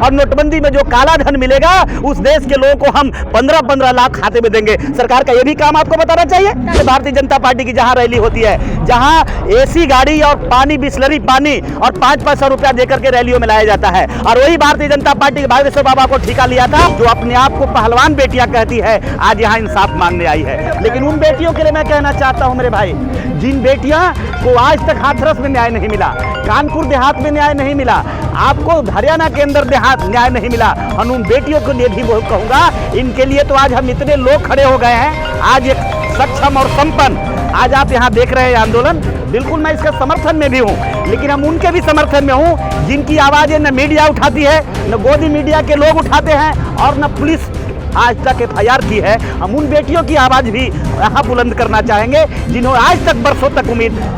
और नोटबंदी में जो काला धन मिलेगा उस देश के लोगों को हम 15-15 लाख खाते में देंगे। सरकार का ये भी काम आपको बताना चाहिए। भारतीय जनता पार्टी की जहां रैली होती है, जहां एसी गाड़ी और पानी, बिस्लरी पानी और 5-5 रुपया देकर के रैलियों में लाया जाता है, और वही भारतीय जनता पार्टी के बागेश्वर बाबा को ठिका लिया था, जो अपने आप को पहलवान बेटियां कहती है, आज यहाँ इंसाफ मांगने आई है। लेकिन उन बेटियों के लिए मैं कहना चाहता हूँ मेरे भाई, जिन बेटियां को आज तक हाथरस में न्याय नहीं मिला, कानपुर देहात में न्याय नहीं मिला, आपको हरियाणा के अंदर देहात न्याय नहीं मिला, हम उन बेटियों के लिए भी कहूँगा, इनके लिए तो आज हम इतने लोग खड़े हो गए हैं, आज एक सक्षम और संपन्न आज आप यहाँ देख रहे हैं आंदोलन, बिल्कुल मैं इसके समर्थन में भी हूँ, लेकिन हम उनके भी समर्थन में हूँ जिनकी आवाज़ें न मीडिया उठाती है, न गोदी मीडिया के लोग उठाते हैं, और न पुलिस आज तक FIR की है। हम उन बेटियों की आवाज़ भी यहाँ बुलंद करना चाहेंगे जिन्होंने आज तक बरसों तक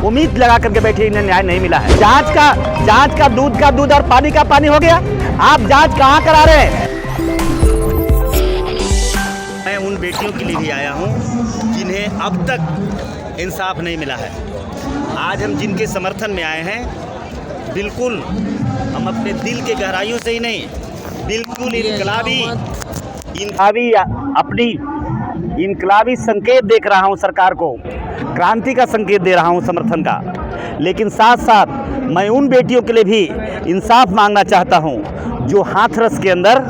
उम्मीद लगा करके बैठी, इन्हें न्याय नहीं मिला है। जांच का दूध और पानी का पानी हो गया। आप जांच कहाँ करा रहे हैं? मैं उन बेटियों के लिए भी आया हूँ जिन्हें अब तक इंसाफ नहीं मिला है। आज हम जिनके समर्थन में आए हैं, बिल्कुल हम अपने दिल के गहराइयों से ही नहीं, बिल्कुल इनकलाबी संकेत देख रहा हूं सरकार को, क्रांति का संकेत दे रहा हूं, समर्थन का। लेकिन साथ साथ मैं उन बेटियों के लिए भी इंसाफ मांगना चाहता हूं जो हाथरस के अंदर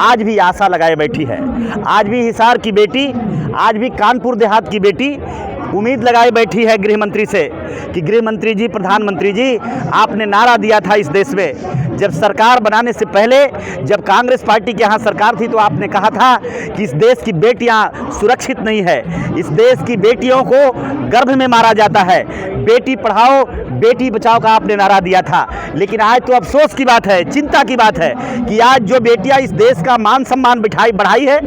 आज भी आशा लगाए बैठी है, आज भी हिसार की बेटी, आज भी कानपुर देहात की बेटी उम्मीद लगाए बैठी है गृह मंत्री से कि गृह मंत्री जी, प्रधानमंत्री जी, आपने नारा दिया था इस देश में, जब सरकार बनाने से पहले, जब कांग्रेस पार्टी के यहाँ सरकार थी, तो आपने कहा था कि इस देश की बेटियां सुरक्षित नहीं है, इस देश की बेटियों को गर्भ में मारा जाता है, बेटी पढ़ाओ बेटी बचाओ का आपने नारा दिया था। लेकिन आज तो अफसोस की बात है, चिंता की बात है कि आज जो बेटियां इस देश का मान सम्मान बढ़ाई है,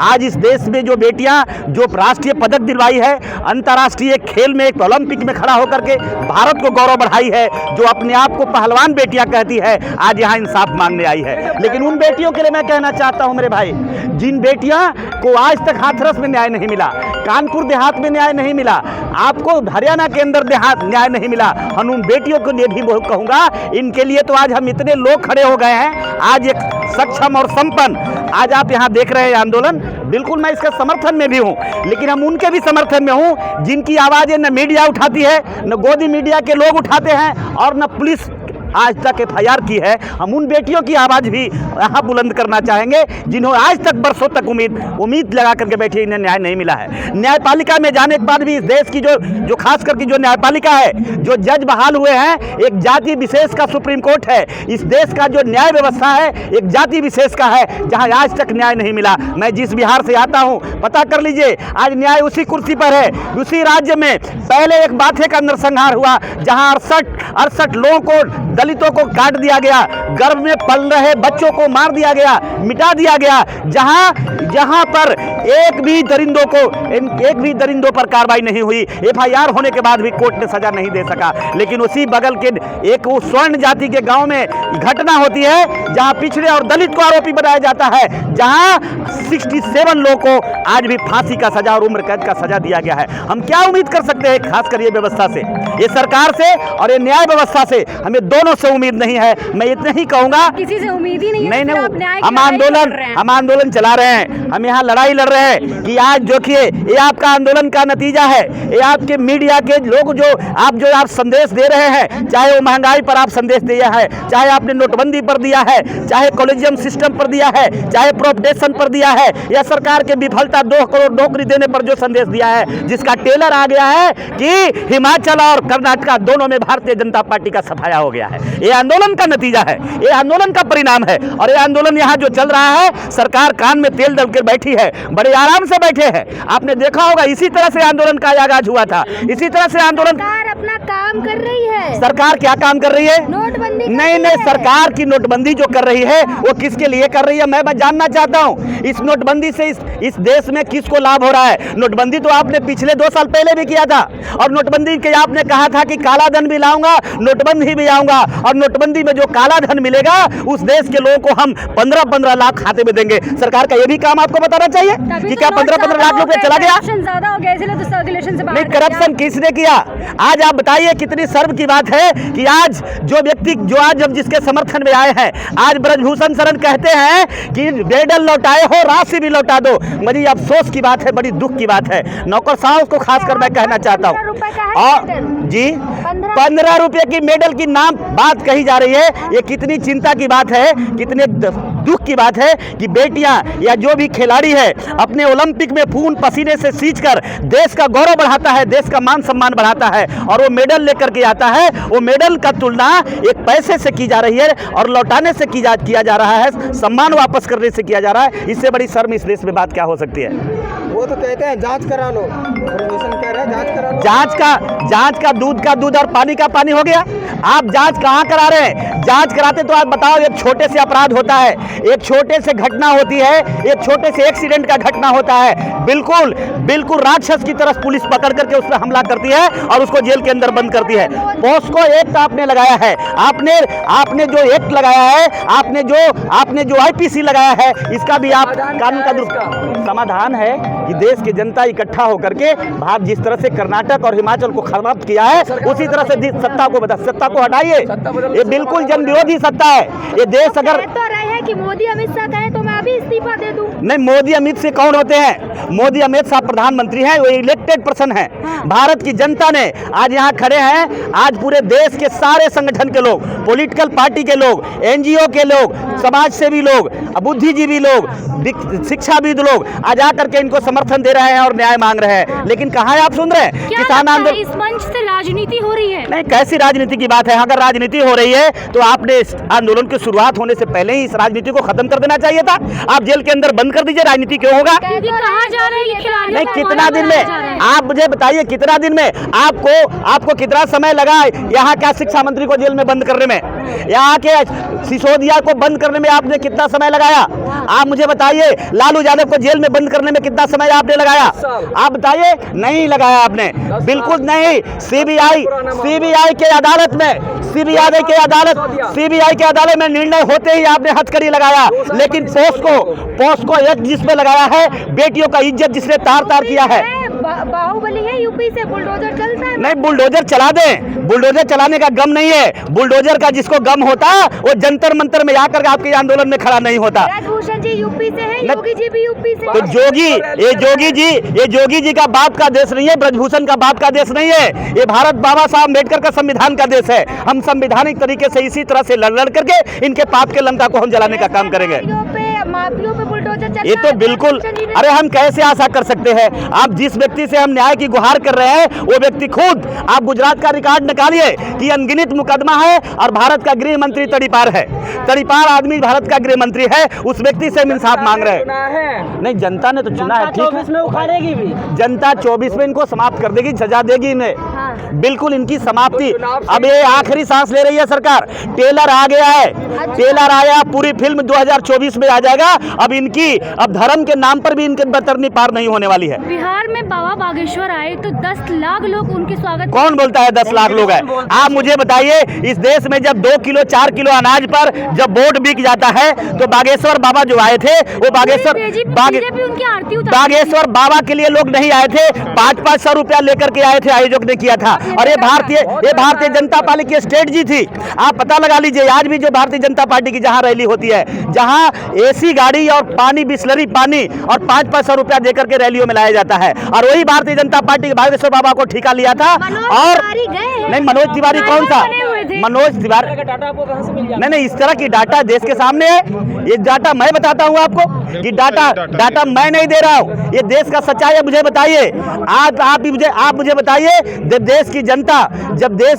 आज इस देश में जो बेटियां जो राष्ट्रीय पदक दिलवाई है, अंतर्राष्ट्रीय खेल में एक ओलंपिक में खड़ा होकर के भारत को गौरव बढ़ाई है, जो अपने आप को पहलवान बेटियां कहती है, आज यहाँ इंसाफ मांगने आई है। लेकिन उन बेटियों के लिए मैं कहना चाहता हूँ मेरे भाई, जिन बेटियां को आज तक हाथरस में न्याय नहीं मिला, कानपुर देहात में न्याय नहीं मिला, आपको हरियाणा के अंदर देहात न्याय नहीं मिला, हम उन बेटियों के लिए भी कहूँगा, इनके लिए तो आज हम इतने लोग खड़े हो गए हैं, आज एक सक्षम और संपन्न आज आप यहाँ देख रहे हैं आंदोलन, बिल्कुल मैं इसके समर्थन में भी हूँ, लेकिन हम उनके भी समर्थन में हूँ जिनकी आवाज़ें न मीडिया उठाती है, न गोदी मीडिया के लोग उठाते हैं, और न पुलिस आज तक FIR की है। हम उन बेटियों की आवाज़ भी यहाँ बुलंद करना चाहेंगे जिन्होंने आज तक बरसों तक उम्मीद लगा करके बैठी, इन्हें न्याय नहीं मिला है। न्यायपालिका में जाने के बाद भी इस देश की जो खास करके जो न्यायपालिका है, जो जज बहाल हुए हैं, एक जाति विशेष का सुप्रीम कोर्ट है। इस देश का जो न्याय व्यवस्था है एक जाति विशेष का है, जहाँ आज तक न्याय नहीं मिला। मैं जिस बिहार से आता हूँ, पता कर लीजिए, आज न्याय उसी कुर्सी पर है। उसी राज्य में पहले एक बाथे का नरसंहार हुआ, जहाँ 68 लोगों को, दलितों को काट दिया गया, गर्भ में पल रहे बच्चों को मार दिया गया, मिटा दिया गया, जहां पर एक भी दरिंदों पर कार्रवाई नहीं हुई, FIR होने के बाद भी कोर्ट ने सजा नहीं दे सका। लेकिन उसी बगल के एक वो स्वर्ण जाति के गांव में घटना होती है, जहां पिछड़े और दलित को आरोपी बनाया जाता है, जहां 67 लोगों को आज भी फांसी का सजा और उम्र कैद का सजा दिया गया है। हम क्या उम्मीद कर सकते हैं, खासकर ये व्यवस्था से, ये सरकार से और ये न्याय व्यवस्था से? हमें दोनों से उम्मीद नहीं है। मैं इतना ही कहूंगा, किसी से उम्मीद ही नहीं है। नहीं, हम आंदोलन चला रहे हैं, हम यहाँ लड़ाई लड़ रहे हैं कि आज देखिए, ये आपका आंदोलन का नतीजा है, ये आपके मीडिया के लोग जो आप संदेश दे रहे हैं, चाहे वो महंगाई पर आप संदेश दिया है, चाहे आपने नोटबंदी पर दिया है, चाहे कॉलेजियम सिस्टम पर दिया है, चाहे प्रोपटेशन पर दिया है, या सरकार के विफलता 2 करोड़ नौकरी देने पर जो संदेश दिया है, जिसका टेलर आ गया है कि हिमाचल और कर्नाटक दोनों में भारतीय जनता पार्टी का सफाया हो गया है। ये आंदोलन का नतीजा है, ये आंदोलन का परिणाम है। और ये आंदोलन यहाँ जो चल रहा है, सरकार कान में तेल डाल के बैठी है, बड़े आराम से बैठे हैं। आपने देखा होगा, इसी तरह से आंदोलन का आगाज हुआ था, इसी तरह से आंदोलन। सरकार अपना काम कर रही है। सरकार क्या काम कर रही है? नोटबंदी। नहीं, सरकार की नोटबंदी जो कर रही है वो किसके लिए कर रही है, मैं जानना चाहता हूँ। इस नोटबंदी से इस देश में किसको लाभ हो रहा है? नोटबंदी तो आपने पिछले 2 साल पहले भी किया था, और नोटबंदी के आपने कहा था कि काला धन भी लाऊंगा, नोटबंदी भी आऊंगा, और नोटबंदी में जो काला धन मिलेगा उस देश के लोगों को हम 15-15 15-15 लाख खाते में देंगे। सरकार का ये भी काम आपको बताना चाहिए कि क्या 15-15 लाख रुपए चला गया? ज्यादा हो गया इसलिए तो सर्कुलेशन से नहीं, करप्शन किसने किया? आज आप बताइए कितनी शर्म की बात है कि आज जो व्यक्ति जो आज जब जिसके समर्थन में आए हैं, आज ब्रजभूषण शरण कहते हैं कि मेडल लौटाए हो, राशि भी लौटा दो। बड़ी अफसोस की बात है, बड़ी दुख की बात है। नौकरशाहों को खासकर मैं कहना चाहता हूँ। और जी 15 रुपए की मेडल की नाम बात कही जा रही है। ये कितनी चिंता की बात है, कितने दुख की बात है कि बेटियां या जो भी खिलाड़ी है अपने ओलंपिक में खून पसीने से सींचकर देश का गौरव बढ़ाता है, देश का मान सम्मान बढ़ाता है और वो मेडल लेकर के आता है। वो मेडल का तुलना एक पैसे से की जा रही है और लौटाने से किया जा रहा है, सम्मान वापस करने से किया जा रहा है। इससे बड़ी शर्म इस देश में बात क्या हो सकती है? वो तो कहते हैं जांच करा लो, प्रशासन कह रहा है जांच करा लो। जांच का दूध और पानी का पानी हो गया। आप जांच कहाँ करा रहे हैं? जांच कराते तो आप बताओ, एक छोटे से अपराध होता है, एक छोटे से घटना होती है, एक छोटे से एक्सीडेंट का घटना होता है, बिल्कुल राक्षस की तरह पुलिस पकड़ करके उस पर हमला करती है और उसको जेल के अंदर बंद करती है। पॉस्को एक्ट आपने लगाया है, आपने जो एक्ट लगाया है, आपने जो आईपीसी लगाया है, इसका भी आप कानून का समाधान है कि देश की जनता इकट्ठा होकर के भाव जिस तरह से कर्नाटक और हिमाचल को खत्म किया है, उसी तरह से सत्ता को हटाइए। ये बिल्कुल जन विरोधी सत्ता है। ये देश अगर तो रहे हैं कि मोदी अमित शाह कहें तो मैं अभी इस्तीफा दे दूं। नहीं, मोदी अमित शाह कौन होते हैं? मोदी अमित शाह प्रधानमंत्री हैं, वो इलेक्टेड पर्सन हैं। भारत की जनता ने आज यहाँ खड़े हैं, आज पूरे देश के सारे संगठन के लोग, पॉलिटिकल पार्टी के लोग, एनजीओ के लोग, समाज सेवी लोग, बुद्धिजीवी लोग, शिक्षाविद लोग आज आकर के इनको समर्थन दे रहे हैं और न्याय मांग रहे हैं। लेकिन कहाँ है आप सुन रहे हैं? किसान आंदोलन, इस मंच से राजनीति हो रही है। नहीं, कैसी राजनीति की बात है? अगर राजनीति हो रही है तो आपने इस आंदोलन की शुरुआत होने से पहले ही इस राजनीति को खत्म कर देना चाहिए था। आप जेल के अंदर बंद कर दीजिए, राजनीति क्यों होगा? कहाँ जा रहे हैं खिलाड़ी? नहीं, कितना दिन में आप मुझे बताइए, कितना दिन में आपको कितना समय लगा यहाँ क्या शिक्षा मंत्री को जेल में बंद करने में, यहाँ के सिसोदिया को बंद करने में आपने कितना समय लगाया? आप मुझे बताइए, लालू यादव को जेल में बंद करने में कितना समय आपने लगाया? आप बताइए। नहीं लगाया आपने, बिल्कुल नहीं। सीबीआई के अदालत में सीबीआई के अदालत में निर्णय होते ही आपने हथकड़ी लगाया। लेकिन पोस्को एक्ट जिसमें लगाया है, बेटियों का इज्जत जिसने तार किया है। बाहुबली है, यूपी से बुलडोजर चलता है। नहीं, बुलडोजर चला दें, बुलडोजर चलाने का गम नहीं है। बुलडोजर का जिसको गम होता वो जंतर मंतर में आकर आपके आंदोलन में खड़ा नहीं होता। ब्रजभूषण जी यूपी से हैं, योगी जी भी यूपी से। तो ये जोगी जी का बाप का देश नहीं है, ब्रजभूषण का बाप का देश नहीं है। ये भारत बाबा साहब अम्बेडकर का संविधान का देश है। हम संवैधानिक तरीके से इसी तरह से लड़ करके इनके पाप के लंका को हम जलाने का काम करेंगे। माफियों पे बुलडोजर चल ये तो बिल्कुल, अरे हम कैसे आशा कर सकते हैं? आप जिस व्यक्ति से हम न्याय की गुहार कर रहे हैं वो व्यक्ति खुद, आप गुजरात का रिकॉर्ड निकालिए कि अनगिनत मुकदमा है और भारत का गृह मंत्री तड़ीपार है। तड़ीपार आदमी भारत का गृह मंत्री है, उस व्यक्ति से हम इंसाफ मांग रहे हैं। नहीं, जनता ने तो चुना है, ठीक है, में उखाड़ेगी भी जनता 24 में इनको समाप्त कर देगी, सजा देगी इन्हें, बिल्कुल इनकी समाप्ति। अब ये आखिरी सांस ले रही है सरकार। टेलर आ गया है, टेलर आया, पूरी फिल्म 2024 में आ जाएगा। अब धर्म के नाम पर भी इनके बतरनी पार नहीं होने वाली है। बिहार में बाबा बागेश्वर आए तो 10 लाख लोग उनके स्वागत। कौन बोलता है 10 लाख लोग हैं? आप मुझे बताइए, इस देश में जब 2 किलो 4 किलो अनाज पर जब वोट बिक जाता है तो बागेश्वर बाबा जो आए थे वो बागेश्वर बाबा के लिए लोग नहीं आए थे, 500 रुपया लेकर के आए थे, आयोजक ने किया था। और ये भारतीय जनता पार्टी की स्ट्रेटजी थी। आप पता लगा लीजिए, आज भी जो भारतीय जनता पार्टी की जहां रैली होती है, जहां एसी गाड़ी और पानी, बिस्लरी पानी और 500 रुपया देकर के रैलियों में लाया जाता है। और वही भारतीय जनता पार्टी के बागेश्वर बाबा को ठिका लिया था। और नहीं, मनोज तिवारी कौन था? मनोज तिवारी नहीं, इस तरह की डाटा देश के सामने है। ये डाटा मैं बताता हूँ आपको कि डाटा मैं नहीं दे रहा हूँ, ये देश का सच्चाई है। मुझे बताइए, आप मुझे बताइए, जब देश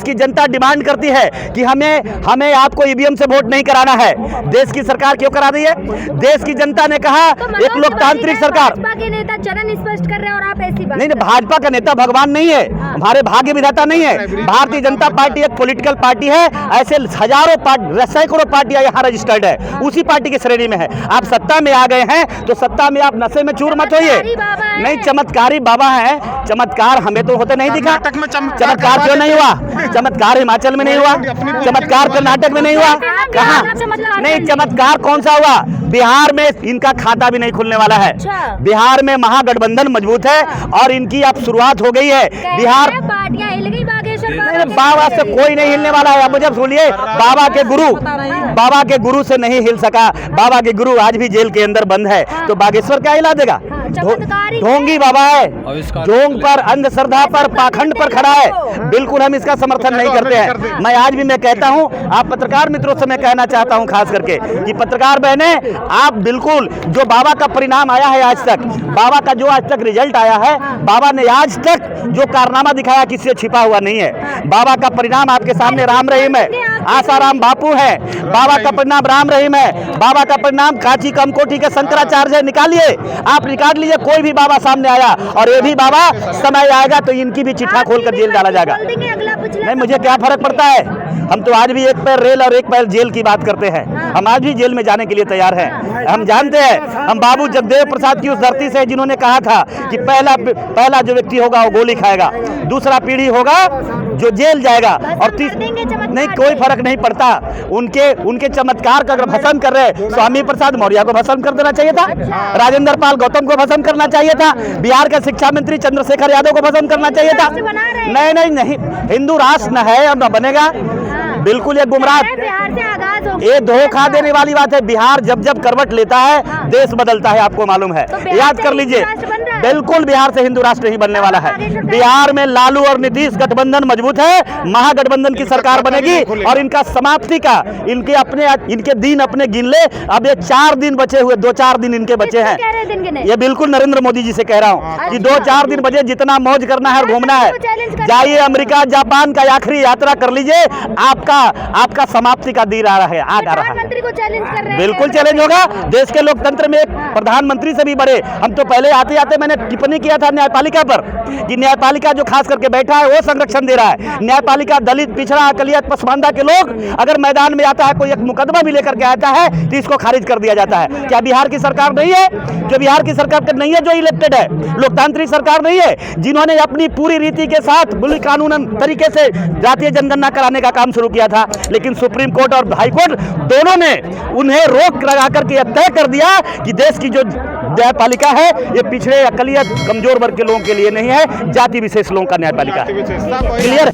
की जनता डिमांड करती है कि हमें आपको ईवीएम से वोट नहीं कराना है, देश की सरकार क्यों करा रही है? देश की जनता ने कहा एक लोकतांत्रिक सरकार। भाजपा के नेता चरण स्पष्ट कर रहे हैं और आप ऐसी बात नहीं, भाजपा का नेता भगवान नहीं है, हमारे भाग्य विधाता नहीं है। भारतीय जनता पार्टी एक पॉलिटिकल पार्टी है। ऐसे हजारों सैकड़ों पार्टियां यहाँ रजिस्टर्ड है, उसी पार्टी की श्रेणी में है। आप सत्ता में आ गए हैं तो सत्ता में आप नशे में चूर मत होइए। नहीं, चमत्कारी बाबा है, चमत्कार हमें तो होते नहीं दिखा। कर्नाटक में चमत्कार क्यों नहीं हुआ? चमत्कार हिमाचल में नहीं हुआ, चमत्कार कर्नाटक में नहीं हुआ, कहाँ? नहीं, चमत्कार कौन सा हुआ? बिहार में इनका खाता भी नहीं खुलने वाला है। बिहार में महागठबंधन मजबूत है और इनकी अब शुरुआत हो गई है। बिहार पार्टियां हिल गई बागेश्वर नहीं, बाबा से कोई नहीं हिलने वाला है। अब मुझे सुनिए, बाबा के गुरु से नहीं हिल सका। बाबा के गुरु आज भी जेल के अंदर बंद है, तो बागेश्वर क्या हिला देगा? ढोंगी बाबा है, ढोंग पर, अंधश्रद्धा पर, पाखंड पर खड़ा है। बिल्कुल हम इसका समर्थन नहीं करते हैं। मैं आज भी मैं कहता हूं, आप पत्रकार मित्रों से मैं कहना चाहता हूं खास करके कि पत्रकार बहने, आप बिल्कुल जो बाबा का परिणाम आया है आज तक, बाबा का जो आज तक रिजल्ट आया है, बाबा ने आज तक जो कारनामा दिखाया किसी से छिपा हुआ नहीं है। बाबा का परिणाम आपके सामने राम रहीम है, आसाराम बापू है। बाबा का परिणाम राम रहीम है, बाबा का परिणाम कांची कमकोटी के शंकराचार्य है। निकालिए, आप निकाल लीजिए कोई भी बाबा सामने आया, और ये भी बाबा समय आएगा तो इनकी भी चिट्ठा खोलकर जेल डाला जाएगा। नहीं, मुझे क्या फर्क पड़ता है? हम तो आज भी एक पैर रेल और एक पैर जेल की बात करते हैं। हम आज भी जेल में जाने के लिए तैयार हैं। हम जानते हैं, हम बाबू जगदेव प्रसाद की उस धरती से, जिन्होंने कहा था कि पहला जो व्यक्ति होगा वो गोली खाएगा, दूसरा पीढ़ी होगा जो जेल जाएगा, और नहीं, कोई फर्क नहीं पड़ता। उनके चमत्कार का अगर भस्म कर रहे, स्वामी प्रसाद मौर्य को भस्म कर देना चाहिए था, राजेंद्र पाल गौतम को भस्म करना चाहिए था, बिहार के शिक्षा मंत्री चंद्रशेखर यादव को भस्म करना चाहिए था। नहीं, हिंदू राष्ट्र न है और न बनेगा। बिल्कुल ये गुमराह, ये धोखा देने वाली बात है। बिहार जब जब करवट लेता है, देश बदलता है, आपको मालूम है, याद कर लीजिए। बिल्कुल बिहार से हिंदू राष्ट्र नहीं बनने वाला है। बिहार में लालू और नीतीश गठबंधन मजबूत है, महागठबंधन की सरकार बनेगी, और इनका समाप्ति का, इनके दिन अपने गिन ले। अब ये 4 दिन बचे हुए, 2-4 दिन इनके बचे हैं। ये बिल्कुल नरेंद्र मोदी जी से कह रहा हूँ कि 2-4 दिन बचे, जितना मौज करना है, घूमना है, जाइए अमेरिका जापान का आखिरी यात्रा कर लीजिए। आपका समाप्ति का दिन आ रहा है। प्रधानमंत्री को चैलेंज कर रहे हैं। बिल्कुल चैलेंज होगा। देश के लोकतंत्र में एक प्रधानमंत्री से भी बड़े, हम तो पहले आते आते मैंने टिप्पणी किया था न्यायपालिका पर कि न्यायपालिका जो खास करके बैठा है वो संरक्षण दे रहा है। न्यायपालिका दलित, पिछड़ा, अकलियत, पसमानदा के लोग अगर मैदान में आता है, कोई एक मुकदमा भी लेकर के आता है, तो इसको खारिज कर दिया जाता है। क्या बिहार की सरकार नहीं है? जो बिहार की सरकार नहीं है, जो इलेक्टेड है, लोकतांत्रिक सरकार नहीं है, जिन्होंने अपनी पूरी रीति के साथ पूरी कानूनन तरीके से जातीय जनगणना कराने का काम शुरू किया था, लेकिन सुप्रीम कोर्ट और हाई कोर्ट दोनों ने उन्हें रोक लगा करके यह तय कर दिया कि देश की जो न्यायपालिका है ये पिछड़े, अकलियत, कमजोर वर्ग के लोगों के लिए नहीं है, जाति विशेष लोगों का न्यायपालिका है। क्लियर?